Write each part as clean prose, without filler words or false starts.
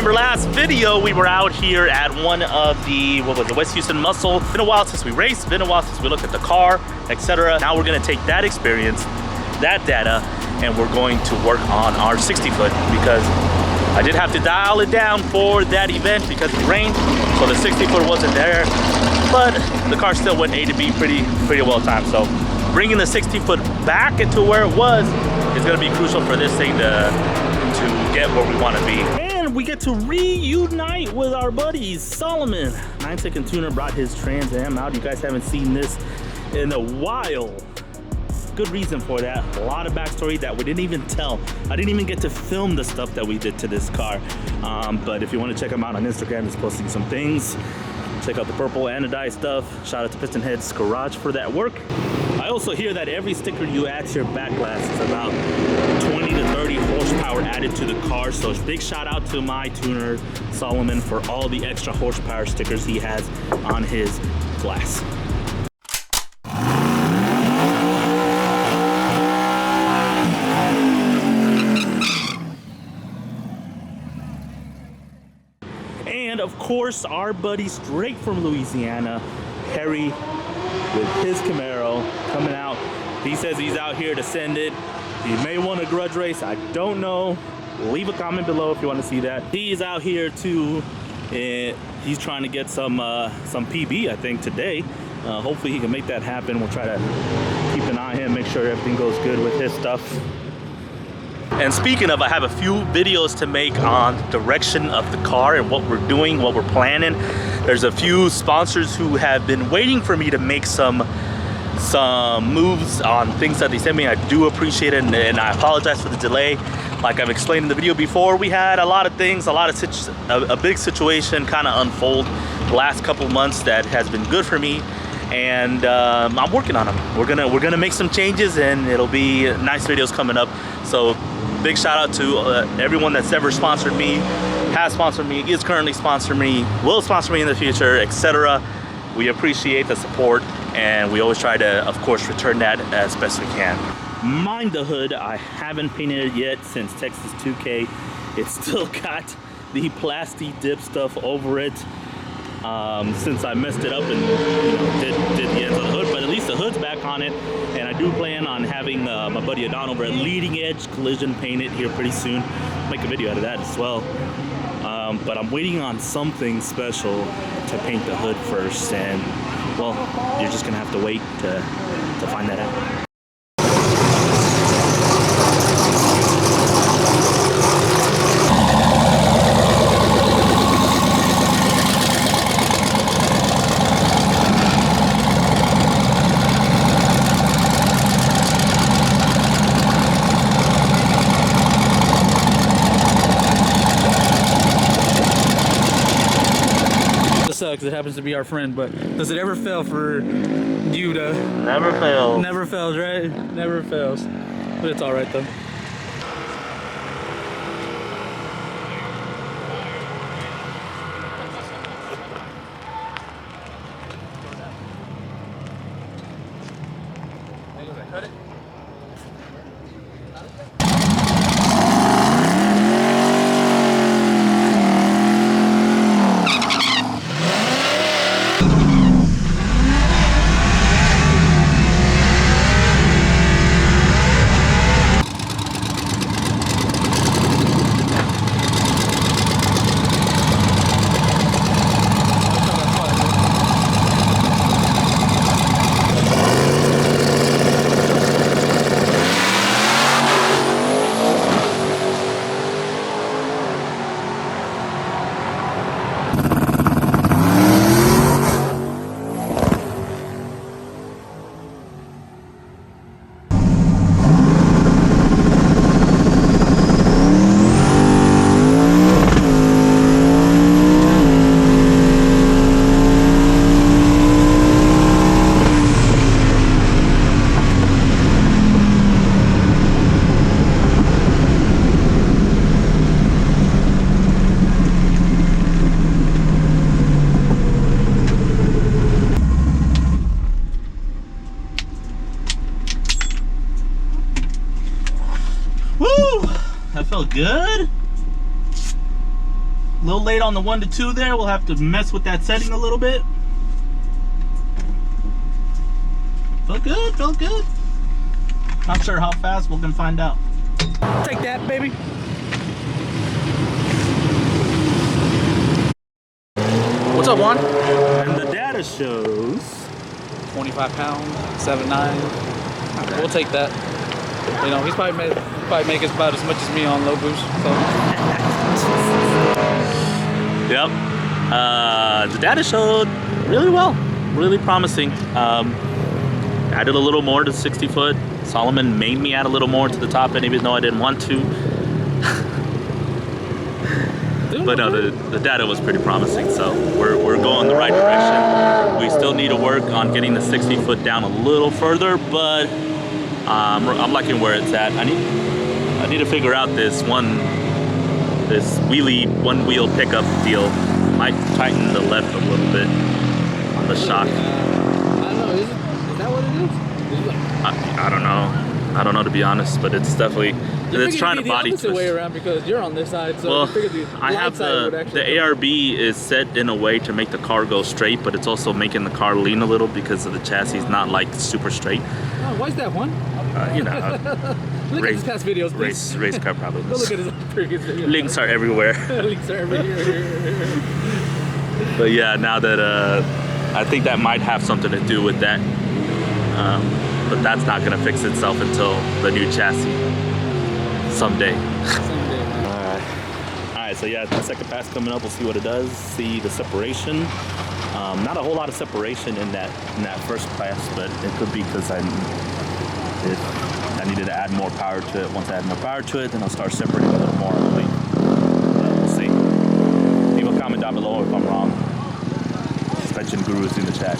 remember last video, we were out here at one of the, what was it, West Houston Muscle. Been a while since we raced, been a while since we looked at the car, etc. Now we're gonna take that experience, that data, and we're going to work on our 60-foot because I did have to dial it down for that event because it rained, so the 60-foot wasn't there, but the car still went A to B pretty well timed. So bringing the 60-foot back into where it was is gonna be crucial for this thing to get where we want to be. And we get to reunite with our buddies. Solomon, 9-second tuner, brought his Trans Am out. You guys haven't seen this in a while. Good reason for that. A lot of backstory that we didn't even tell. I didn't even get to film the stuff that we did to this car. But if you want to check him out on Instagram, he's posting some things. Check out the purple anodized stuff. Shout out to Piston Head's Garage for that work. I also hear that every sticker you add to your back glass is about 20 to 30 horsepower added to the car. So big shout out to my tuner, Solomon, for all the extra horsepower stickers he has on his glass. And of course, our buddy straight from Louisiana, Harry, with his Camaro coming out. He says he's out here to send it. He may want a grudge race, I don't know. Leave a comment below if you want to see that. He's out here too. He's trying to get some PB, I think, today. Hopefully he can make that happen. We'll try to keep an eye on him, make sure everything goes good with his stuff. And speaking of, I have a few videos to make on the direction of the car and what we're doing, what we're planning. There's a few sponsors who have been waiting for me to make some moves on things that they sent me. I do appreciate it, and I apologize for the delay. Like I've explained in the video before, we had a lot of things, a big situation kind of unfold the last couple months that has been good for me. And I'm working on them. We're gonna make some changes, and it'll be nice videos coming up. So big shout out to everyone that's ever sponsored me, has sponsored me, is currently sponsoring me, will sponsor me in the future, etc. We appreciate the support, and we always try to, of course, return that as best we can. Mind the hood, I haven't painted it yet since Texas 2K. It's still got the plastic dip stuff over it. Since I messed it up and did the ends of the hood, but at least the hood's back on it, and I do plan on having my buddy Adans over at Leading Edge Collision paint it here pretty soon. Make a video out of that as well. But I'm waiting on something special to paint the hood first, and well, you're just gonna have to wait to find that out. Because it happens to be our friend, but does it ever fail for you to... Never fails. Never fails, right? Never fails. But it's all right though. Cut it. That felt good. A little late on the 1 to 2 there. We'll have to mess with that setting a little bit. Felt good, felt good. Not sure how fast, we're gonna find out. Take that, baby. What's up, Juan? And the data shows 25 pounds, 7'9". We'll take that. You know, he's probably make us about as much as me on low boost. So. Yep. The data showed really well, really promising. Added a little more to 60 foot. Solomon made me add a little more to the top end, even though I didn't want to. But no, the data was pretty promising, so we're going the right direction. We still need to work on getting the 60 foot down a little further, but I'm liking where it's at. I need to figure out this wheelie one wheel pickup deal. Might tighten the left a little bit on the shock. I don't know. Is that what it is? I don't know. I don't know, to be honest, but it's definitely it's trying to body twist. The way around because you're on this side. So well, I have the ARB is set in a way to make the car go straight, but it's also making the car lean a little because of the chassis is not like super straight. Oh, why is that one? You know. Look at his past videos, please. Race car problems. Go look at his previous videos. Links are everywhere. Links are everywhere. But yeah, now that I think that might have something to do with that. But that's not gonna fix itself until the new chassis someday. Alright, so yeah, the second pass coming up, we'll see what it does, see the separation. Not a whole lot of separation in that first pass, but it could be because I needed to add more power to it. Once I add more power to it, then I'll start separating a little more, I believe. We'll see. Leave a comment down below if I'm wrong. Suspension gurus in the chat.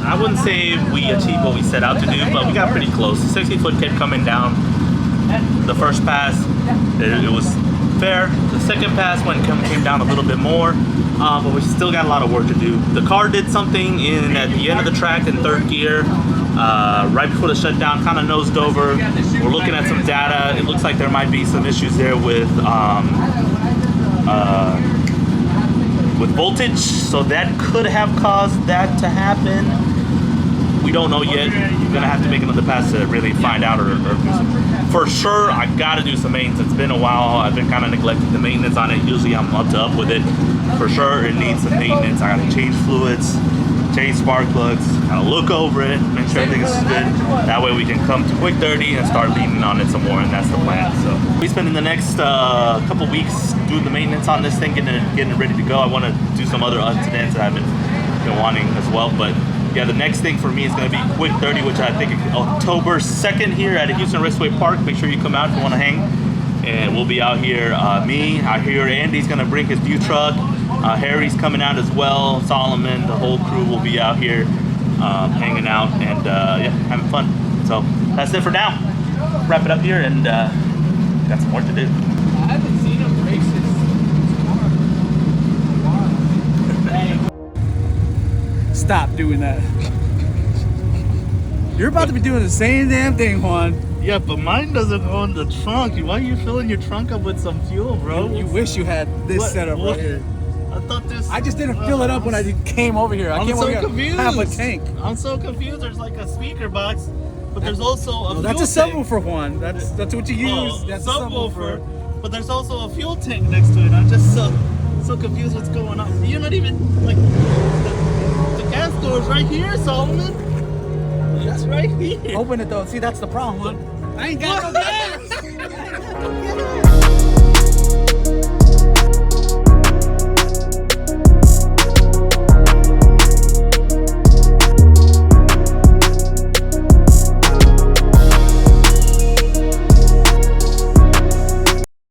I wouldn't say we achieved what we set out to do, but we got pretty close. The 60 foot kept coming down. The first pass, it was fair. The second pass came down a little bit more, but we still got a lot of work to do. The car did something at the end of the track in third gear, right before the shutdown, kind of nosed over. We're looking at some data. It looks like there might be some issues there with voltage, so that could have caused that to happen. We don't know yet. We're gonna have to make another pass to really find out, or for sure. I gotta do some maintenance. It's been a while. I've been kind of neglecting the maintenance on it. Usually I'm up with it. For sure it needs some maintenance. I gotta change fluids, change spark plugs, kind of look over it, make sure everything is good. That way we can come to quick 30 and start leaning on it some more, and that's the plan. So we spend the next couple weeks doing the maintenance on this thing, getting it ready to go. I want to do some other odds and ends that I've been wanting as well, but yeah, the next thing for me is going to be quick 30, which I think is October 2nd here at Houston Raceway Park. Make sure you come out if you want to hang, and we'll be out here. I hear Andy's going to bring his view truck. Harry's coming out as well. Solomon, the whole crew will be out here hanging out and yeah, having fun. So that's it for now. Wrap it up here, and got some work to do. I haven't seen him races. Stop doing that. You're about to be doing the same damn thing, Juan. Yeah, but mine doesn't go in the trunk. Why are you filling your trunk up with some fuel, bro? You wish you had this setup right here. I thought this. I just didn't fill it up when I came over here. I I'm came so over here confused. half a tank. I'm so confused. There's like a speaker box, but there's also a No, that's a fuel tank. subwoofer, Juan. That's what you use. Oh, That's subwoofer. But there's also a fuel tank next to it. I'm just so confused what's going on. You're not even like the gas door is right here, Solomon. It's right here. Open it though. See, that's the problem, Juan. I ain't got no gas.